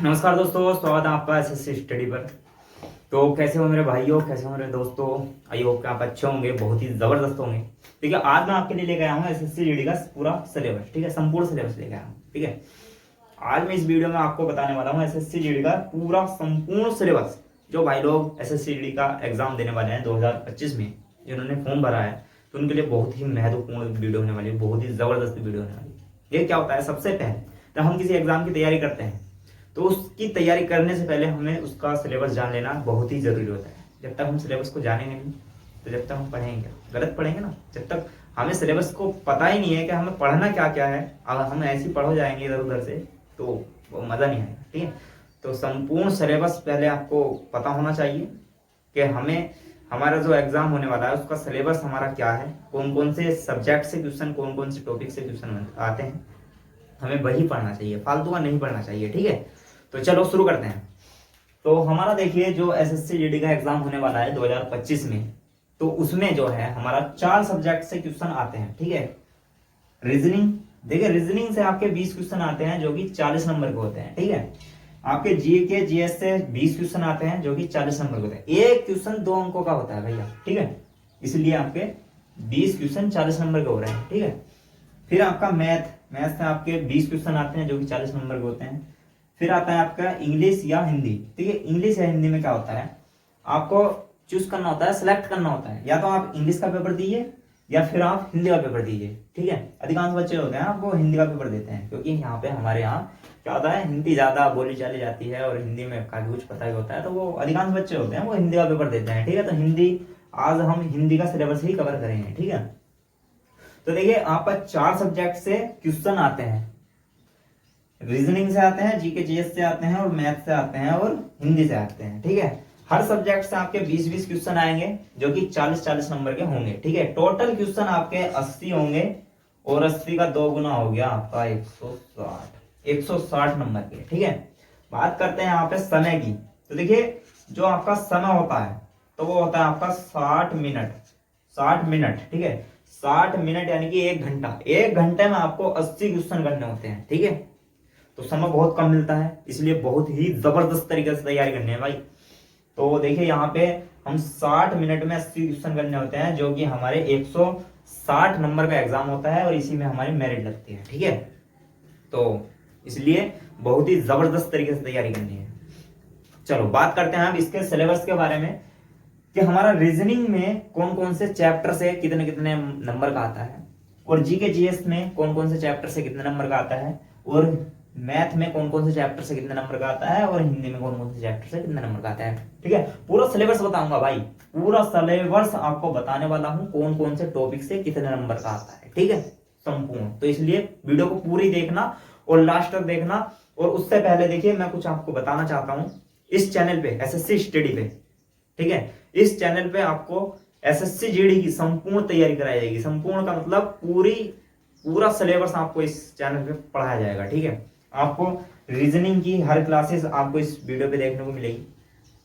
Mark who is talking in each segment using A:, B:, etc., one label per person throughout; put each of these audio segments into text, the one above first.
A: नमस्कार दोस्तों, स्वागत है आपका एसएससी स्टडी पर। तो कैसे हो मेरे भाइयों, कैसे हो मेरे दोस्तों। आई होप कि आप अच्छे होंगे, बहुत ही जबरदस्त होंगे। ठीक है, आज मैं आपके लिए लेकर आया हूँ एसएससी जीडी का पूरा सिलेबस। ठीक है, संपूर्ण सिलेबस लेकर आया हूँ। ठीक है, आज मैं इस वीडियो में आपको बताने वाला हूँ एसएससी जीडी का पूरा संपूर्ण सिलेबस। जो भाई लोग एसएससी जीडी का एग्जाम देने वाले हैं 2025 में, जिन्होंने फॉर्म भरा है, तो उनके लिए बहुत ही महत्वपूर्ण वीडियो होने वाली है, बहुत ही जबरदस्त वीडियो होने वाली है। ये क्या होता है, सबसे पहले जब हम किसी एग्जाम की तैयारी करते हैं तो उसकी तैयारी करने से पहले हमें उसका सिलेबस जान लेना बहुत ही जरूरी होता है। जब तक हम सिलेबस को जानेंगे नहीं तो जब तक हम पढ़ेंगे गलत पढ़ेंगे ना। जब तक हमें सिलेबस को पता ही नहीं है कि हमें पढ़ना क्या क्या है, अगर हम ऐसे ही पढ़ो जाएंगे इधर उधर से तो वो मज़ा नहीं आएगा। ठीक है, तो संपूर्ण सिलेबस पहले आपको पता होना चाहिए कि हमें हमारा जो एग्जाम होने वाला है उसका सिलेबस हमारा क्या है, कौन कौन से सब्जेक्ट से क्वेश्चन, कौन कौन से टॉपिक से क्वेश्चन आते हैं, हमें वही पढ़ना चाहिए, फालतू का नहीं पढ़ना चाहिए। ठीक है, तो चलो शुरू करते हैं। तो हमारा देखिए जो एसएससी जीडी का एग्जाम होने वाला है 2025 में, तो उसमें जो है हमारा 4 सब्जेक्ट से क्वेश्चन आते हैं। ठीक है, रीजनिंग, देखिए रीजनिंग से आपके 20 क्वेश्चन आते हैं जो कि 40 नंबर के होते हैं। ठीक है, आपके जीके जीएस से 20 क्वेश्चन आते हैं जो कि 40 नंबर के होते हैं। एक क्वेश्चन 2 अंकों का होता है भैया। ठीक है, इसलिए आपके 20 क्वेश्चन 40 नंबर के हो रहे हैं। ठीक है, फिर आपका मैथ से आपके 20 क्वेश्चन आते हैं जो कि 40 नंबर के होते हैं। फिर आता है आपका इंग्लिश या हिंदी। ठीक है, इंग्लिश या हिंदी में क्या होता है, आपको चूज करना होता है, सिलेक्ट करना होता है, या तो आप इंग्लिश का पेपर दीजिए या फिर आप हिंदी का पेपर दीजिए। ठीक है, अधिकांश बच्चे होते हैं आपको हिंदी का पेपर देते हैं, क्योंकि यहाँ पे हमारे यहाँ क्या होता है, हिंदी ज्यादा बोली चाली जाती है और हिंदी में काफी कुछ पता ही होता है, तो वो अधिकांश बच्चे होते हैं वो हिंदी का पेपर देते हैं। ठीक है, तो हिंदी, आज हम हिंदी का सिलेबस ही कवर करेंगे। ठीक है, तो देखिए आपका 4 सब्जेक्ट से क्वेश्चन आते हैं, रीजनिंग से आते हैं, जीके जीएस से आते हैं और मैथ से आते हैं और हिंदी से आते हैं। ठीक है, हर सब्जेक्ट से आपके 20-20 क्वेश्चन आएंगे जो कि 40-40 नंबर के होंगे। ठीक है, टोटल क्वेश्चन आपके 80 होंगे और 80 का 2 गुना हो गया आपका 160 नंबर के। ठीक है, बात करते हैं यहाँ पे समय की। तो देखिए जो आपका समय होता है तो वो होता है आपका 60 मिनट। 60 मिनट, ठीक है, 60 मिनट यानी कि 1 घंटा। 1 घंटे में आपको 80 क्वेश्चन करने होते हैं। ठीक है, तो समय बहुत कम मिलता है, इसलिए बहुत ही जबरदस्त तरीके से तैयारी करनी है भाई। तो देखिए यहाँ पे हम 60 मिनट में 80 क्वेश्चन करने होते हैं जो कि हमारे 160 नंबर का एग्जाम होता है और इसी में हमारी मेरिट लगती है। ठीक है, तो इसलिए बहुत ही जबरदस्त तरीके से तैयारी करनी है। चलो बात करते हैं अब इसके सिलेबस के बारे में कि हमारा रीजनिंग में कौन कौन से चैप्टर से कितने कितने नंबर का आता है, और जीके जीएस में कौन कौन से चैप्टर से कितने नंबर का आता है, और मैथ में कौन कौन से चैप्टर से कितने नंबर का आता है, और हिंदी में कौन कौन से चैप्टर से कितने नंबर का आता है। ठीक है, पूरा सिलेबस बताऊंगा भाई, पूरा सिलेबस आपको बताने वाला हूं, कौन कौन से टॉपिक से कितने नंबर का आता है। ठीक है, संपूर्ण। तो इसलिए वीडियो को पूरी देखना और लास्ट तक देखना। और उससे पहले देखिए मैं कुछ आपको बताना चाहता हूं, इस चैनल पे एसएससी स्टडी पे, ठीक है, इस चैनल पे आपको एसएससी जीडी की संपूर्ण तैयारी कराई जाएगी। संपूर्ण का मतलब पूरा सिलेबस आपको इस चैनल पे पढ़ाया जाएगा। ठीक है, आपको रीजनिंग की हर क्लासेस आपको इस वीडियो पे देखने को मिलेगी।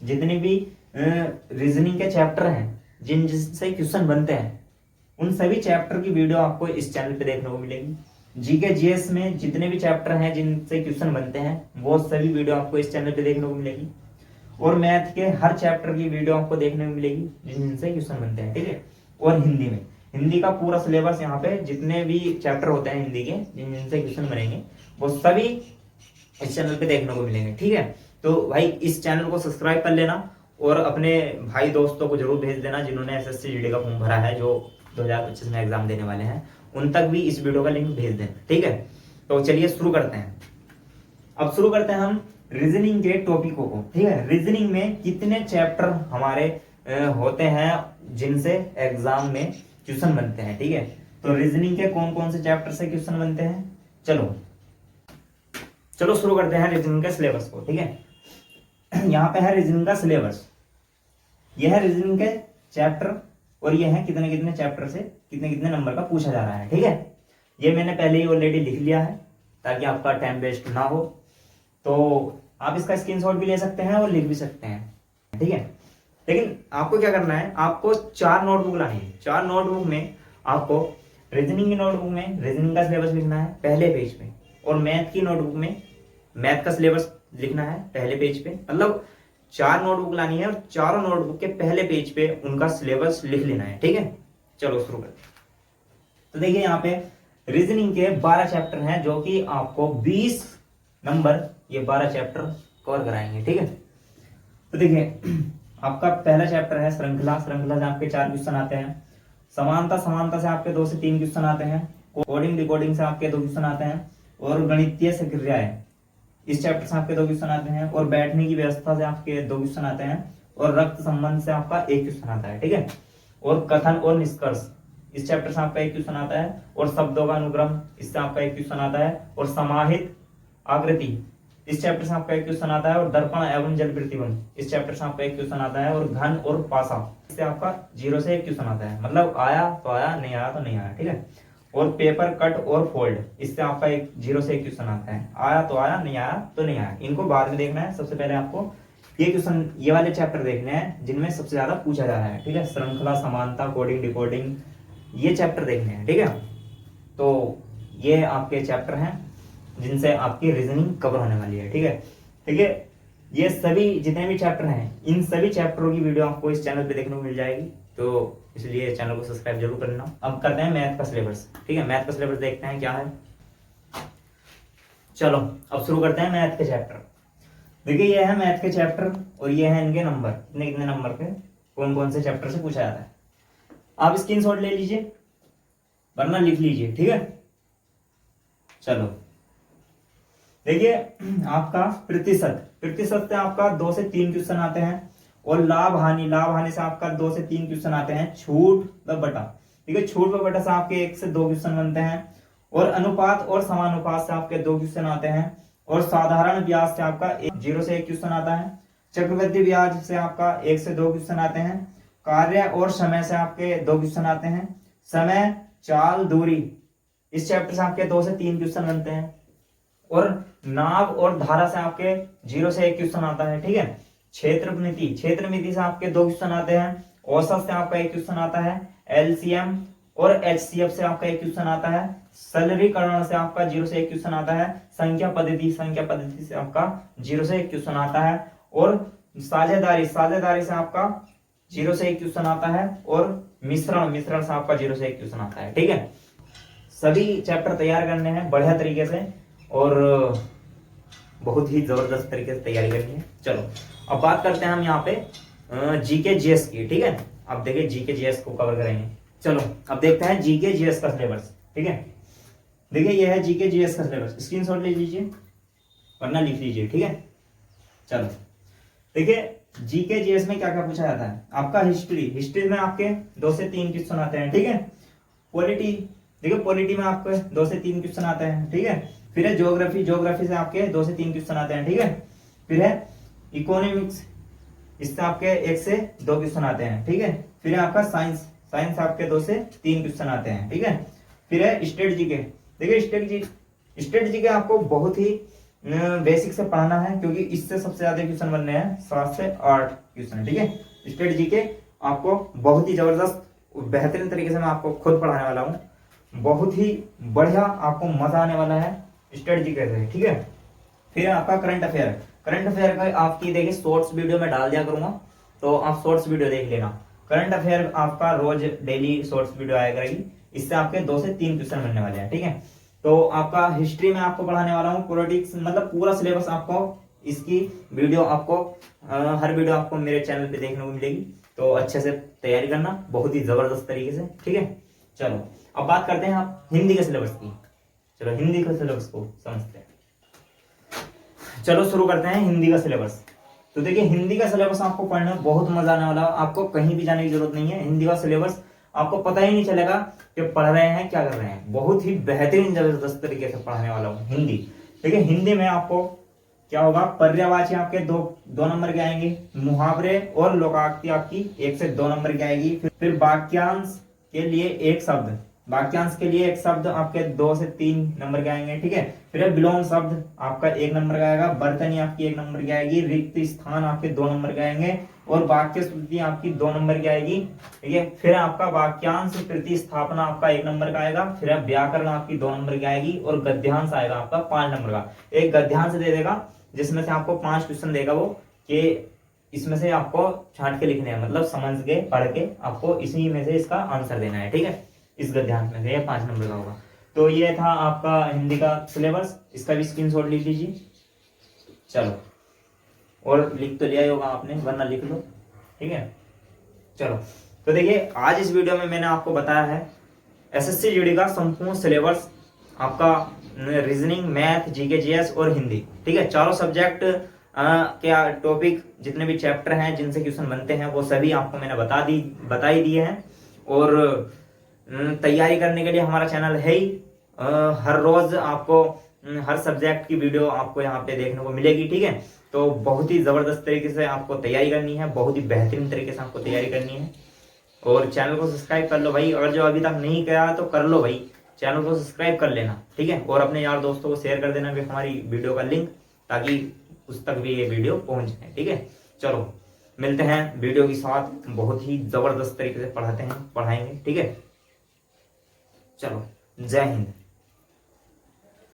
A: जितनी भी रीजनिंग के चैप्टर हैं, जिनसे क्वेश्चन बनते हैं, उन सभी चैप्टर की वीडियो आपको इस चैनल पे देखने को मिलेगी। जीके जीएस में जितने भी चैप्टर हैं जिनसे क्वेश्चन बनते हैं, वो सभी वीडियो आपको इस चैनल पे देखने को मिलेगी। और मैथ के हर चैप्टर की वीडियो आपको देखने को मिलेगी जिनसे क्वेश्चन बनते हैं। ठीक है, और हिंदी में, हिंदी का पूरा सिलेबस, यहाँ पे जितने भी चैप्टर होते हैं हिंदी के जिनसे क्वेश्चन बनेंगे, वो सभी इस चैनल पे देखने को मिलेंगे। ठीक है, तो भाई इस चैनल को सब्सक्राइब कर लेना और अपने भाई दोस्तों को जरूर भेज देना जिन्होंने एसएससी जीडी का फॉर्म भरा है, जो 2025 में एग्जाम देने वाले हैं, उन तक भी इस वीडियो का लिंक भेज देना। ठीक है, तो चलिए शुरू करते हैं। अब शुरू करते हैं हम रीजनिंग के टॉपिकों को। ठीक है, रीजनिंग में कितने चैप्टर हमारे होते हैं जिनसे एग्जाम में क्वेश्चन बनते हैं। ठीक है, तो रीजनिंग के कौन कौन से चैप्टर से क्वेश्चन बनते हैं, चलो शुरू करते हैं रीजनिंग के सिलेबस को। ठीक है, यहाँ पे है रीजनिंग का सिलेबस, यह है रीजनिंग के चैप्टर, और ये है कितने कितने चैप्टर से कितने कितने नंबर का पूछा जा रहा है। ठीक है, ये मैंने पहले ही ऑलरेडी लिख लिया है ताकि आपका टाइम वेस्ट ना हो, तो आप इसका स्क्रीनशॉट भी ले सकते हैं और लिख भी सकते हैं। ठीक है, लेकिन आपको क्या करना है, आपको 4 नोटबुक लानी है। 4 नोटबुक में आपको रीजनिंग की नोटबुक में रीजनिंग का सिलेबस लिखना है पहले पेज पे, और मैथ की नोटबुक में मैथ का सिलेबस लिखना है पहले पेज पे, मतलब 4 नोटबुक लानी है और चारों नोटबुक के पहले पेज पे उनका सिलेबस लिख लेना है, ठीक है। चलो शुरू करते हैं। तो देखिए यहाँ पे रीजनिंग के 12 चैप्टर हैं जो कि आपको 20 नंबर ये 12 चैप्टर कवर कराएंगे, ठीक है। तो देखिए आपका पहला चैप्टर है श्रृंखला। श्रृंखला से आपके 4 क्वेश्चन आते हैं। समानता, समानता से आपके 2 से 3 क्वेश्चन आते हैं। कोडिंग डिकोडिंग से आपके 2 क्वेश्चन आते हैं। और गणितीय सक्रियाएं, इस चैप्टर से आपके 2 क्वेश्चन आते हैं। और बैठने की व्यवस्था से आपके 2 क्वेश्चन आते हैं। और रक्त संबंध से आपका 1 क्वेश्चन आता है, ठीक है। और कथन और निष्कर्ष, इस चैप्टर से आपका 1 क्वेश्चन आता है। और शब्दों का अनुक्रम, इससे आपका 1 क्वेश्चन आता है। और समाहित आकृति, इस चैप्टर से आपका 1 क्वेश्चन आता है। और दर्पण एवं जल प्रतिबिंब, इस चैप्टर से आपका 1 क्वेश्चन आता है। और घन और पासा, इससे आपका 0 से 1 क्वेश्चन आता है, मतलब आया तो आया, नहीं आया तो नहीं आया, ठीक है। और पेपर कट और फोल्ड, इससे आपका 0 से 1 क्वेश्चन आता है। आया तो आया, नहीं आया तो नहीं आया। इनको बाद में देखना है, सबसे पहले आपको ये क्वेश्चन, ये वाले चैप्टर देखने हैं जिनमें सबसे ज्यादा पूछा जा रहा है, ठीक है। श्रृंखला, समानता, कोडिंग डिकोडिंग, ये चैप्टर देखने हैं, ठीक है। तो ये आपके चैप्टर हैं जिनसे आपकी रीजनिंग कवर होने वाली है, ठीक है। ठीक है, ये सभी जितने भी चैप्टर हैं, इन सभी चैप्टरों की वीडियो आपको इस चैनल पे देखने को मिल जाएगी, तो इसलिए चैनल को सब्सक्राइब जरूर कर लेना। अब करते हैं मैथ का सिलेबस, ठीक है। मैथ का सिलेबस देखते हैं क्या है। चलो अब शुरू करते हैं मैथ के चैप्टर। देखिए ये है मैथ के चैप्टर और ये है इनके नंबर, कितने कितने नंबर के कौन कौन से चैप्टर से पूछा जाता है। आप स्क्रीनशॉट ले लीजिए वरना लिख लीजिए, ठीक है। चलो देखिए आपका प्रतिशत, प्रतिशत से आपका 2 से 3 क्वेश्चन आते हैं। और लाभ हानि, लाभ हानि से आपका 2 से 3 क्वेश्चन आते हैं। छूट व बटा, ठीक है, छूट व बटा से आपके 1 से 2 क्वेश्चन बनते हैं। और अनुपात और समानुपात से आपके 2 क्वेश्चन आते हैं। और साधारण ब्याज से आपका 0 से 1 क्वेश्चन आता है। चक्रवृद्धि ब्याज से आपका 1 से 2 क्वेश्चन आते हैं। कार्य और समय से आपके 2 क्वेश्चन आते हैं। समय, चाल, दूरी, इस चैप्टर से आपके 2 से 3 क्वेश्चन बनते हैं। और नाभ और धारा से आपके 0 से 1 क्वेश्चन आता है, ठीक है। क्षेत्रमिति, क्षेत्रमिति से आपके 2 क्वेश्चन आते हैं। औसत से आपका 1 क्वेश्चन आता है। एलसीएम और एचसीएफ से आपका 1 क्वेश्चन आता है। सरलीकरण से आपका 0 से 1 क्वेश्चन आता है। संख्या पद्धति, संख्या पद्धति से आपका 0 से 1 क्वेश्चन आता है। और साझेदारी, साझेदारी से आपका 0 से 1 क्वेश्चन आता है। और मिश्रण, मिश्रण से आपका 0 से 1 क्वेश्चन आता है, ठीक है। सभी चैप्टर तैयार करने हैं बढ़िया तरीके से और बहुत ही जबरदस्त तरीके से तैयारी करनी है। चलो अब बात करते हैं हम यहाँ पे जीके जीएस की, ठीक है। अब देखिए जीके जीएस को कवर करेंगे। चलो अब देखते हैं जीके जीएस का सिलेबस, ठीक है। देखिए ये है जीके जीएस का सिलेबस, स्क्रीनशॉट ले लीजिए वरना लिख लीजिए, ठीक है। चलो देखिए जीके जीएस में क्या क्या पूछा जाता है। आपका हिस्ट्री, हिस्ट्री में आपके 2 से 3 क्वेश्चन आते हैं, ठीक है। पॉलिटी, देखिए पॉलिटी में आपके 2 से 3 क्वेश्चन आते हैं, ठीक है। फिर है ज्योग्राफी, ज्योग्राफी से आपके 2 से 3 क्वेश्चन आते हैं, ठीक है। फिर है इकोनॉमिक्स, इससे आपके 1 से 2 क्वेश्चन आते हैं, ठीक है। फिर है आपका साइंस, साइंस आपके 2 से 3 क्वेश्चन आते हैं, ठीक है। फिर है स्टेट जीके, देखिए स्टेट जीके आपको बहुत ही बेसिक से पढ़ना है क्योंकि इससे सबसे ज्यादा क्वेश्चन बनने हैं, 7 से 8 क्वेश्चन, ठीक है। स्टेट जीके आपको बहुत ही जबरदस्त बेहतरीन तरीके से मैं आपको खुद पढ़ाने वाला हूँ, बहुत ही बढ़िया, आपको मजा आने वाला है स्टेट जीके से, ठीक है। फिर आपका करंट अफेयर, करंट अफेयर का आपकी देखिए शॉर्ट्स वीडियो में डाल दिया करूंगा, तो आप शॉर्ट्स वीडियो देख लेना। करंट अफेयर आपका रोज डेली शॉर्ट्स वीडियो आया करेगी, इससे आपके 2 से 3 क्वेश्चन बनने वाले हैं, ठीक है। तो आपका हिस्ट्री में आपको पढ़ाने वाला हूँ, पॉलिटिक्स, मतलब पूरा सिलेबस आपको इसकी वीडियो आपको हर वीडियो आपको मेरे चैनल पे देखने को मिलेगी, तो अच्छे से तैयारी करना बहुत ही जबरदस्त तरीके से, ठीक है। चलो अब बात करते हैं आप हिंदी के सिलेबस की। चलो हिंदी के सिलेबस को समझते हैं। चलो शुरू करते हैं हिंदी का सिलेबस। तो देखिए हिंदी का सिलेबस आपको पढ़ने में बहुत मजा आने वाला है, आपको कहीं भी जाने की जरूरत नहीं है। हिंदी का सिलेबस आपको पता ही नहीं चलेगा कि पढ़ रहे हैं क्या कर रहे हैं, बहुत ही बेहतरीन जबरदस्त तरीके से पढ़ाने वाला हूँ हिंदी। देखिए हिंदी में आपको क्या होगा, पर्यायवाची आपके दो नंबर के आएंगे, मुहावरे और लोकाक्ति आपकी 1 से 2 नंबर की आएगी। फिर वाक्यांश के लिए एक शब्द, वाक्यांश के लिए एक शब्द आपके 2 से 3 नंबर के आएंगे, ठीक है। फिर विलोम शब्द आपका 1 नंबर का आएगा, बर्तनी आपकी 1 नंबर की आएगी, रिक्त स्थान आपके 2 नंबर के आएंगे और वाक्य श्रुति आपकी 2 नंबर की आएगी, ठीक है। फिर आपका वाक्यांश प्रतिस्थापना आपका 1 नंबर का आएगा। फिर व्याकरण आपकी 2 नंबर की आएगी और गद्यांश आएगा आपका 5 नंबर का। एक गद्यांश दे देगा जिसमें से आपको 5 क्वेश्चन देगा वो, कि इसमें से आपको छांट के लिखने हैं, मतलब समझ के पढ़ के आपको इसी में से इसका आंसर देना है, ठीक है। इस गद्यांश में से ये 5 नंबर का होगा। तो ये था आपका हिंदी का सिलेबस, इसका भी स्क्रीनशॉट ले लीजिए। चलो, और लिख तो लिया ही होगा आपने, वरना लिख लो, ठीक है। चलो, तो देखिए आज इस वीडियो में मैंने आपको बताया है एसएससी जीडी का संपूर्ण सिलेबस, आपका रीजनिंग, मैथ, जीके, जीएस और हिंदी, ठीक है। चारों सब्जेक्ट के टॉपिक, जितने भी चैप्टर हैं जिनसे क्वेश्चन बनते हैं, वो सभी आपको मैंने बता ही दिए हैं। और तैयारी करने के लिए हमारा चैनल है ही, हर रोज आपको हर सब्जेक्ट की वीडियो आपको यहाँ पे देखने को मिलेगी, ठीक है। तो बहुत ही जबरदस्त तरीके से आपको तैयारी करनी है, बहुत ही बेहतरीन तरीके से आपको तैयारी करनी है। और चैनल को सब्सक्राइब कर लो भाई, अगर जो अभी तक नहीं किया तो कर लो भाई, चैनल को सब्सक्राइब कर लेना, ठीक है। और अपने यार दोस्तों को शेयर कर देना भी हमारी वीडियो का लिंक, ताकि उस तक भी ये वीडियो पहुंच जाए, ठीक है। चलो, मिलते हैं वीडियो के साथ, बहुत ही जबरदस्त तरीके से पढ़ाएंगे, ठीक है। चलो, जय हिंद।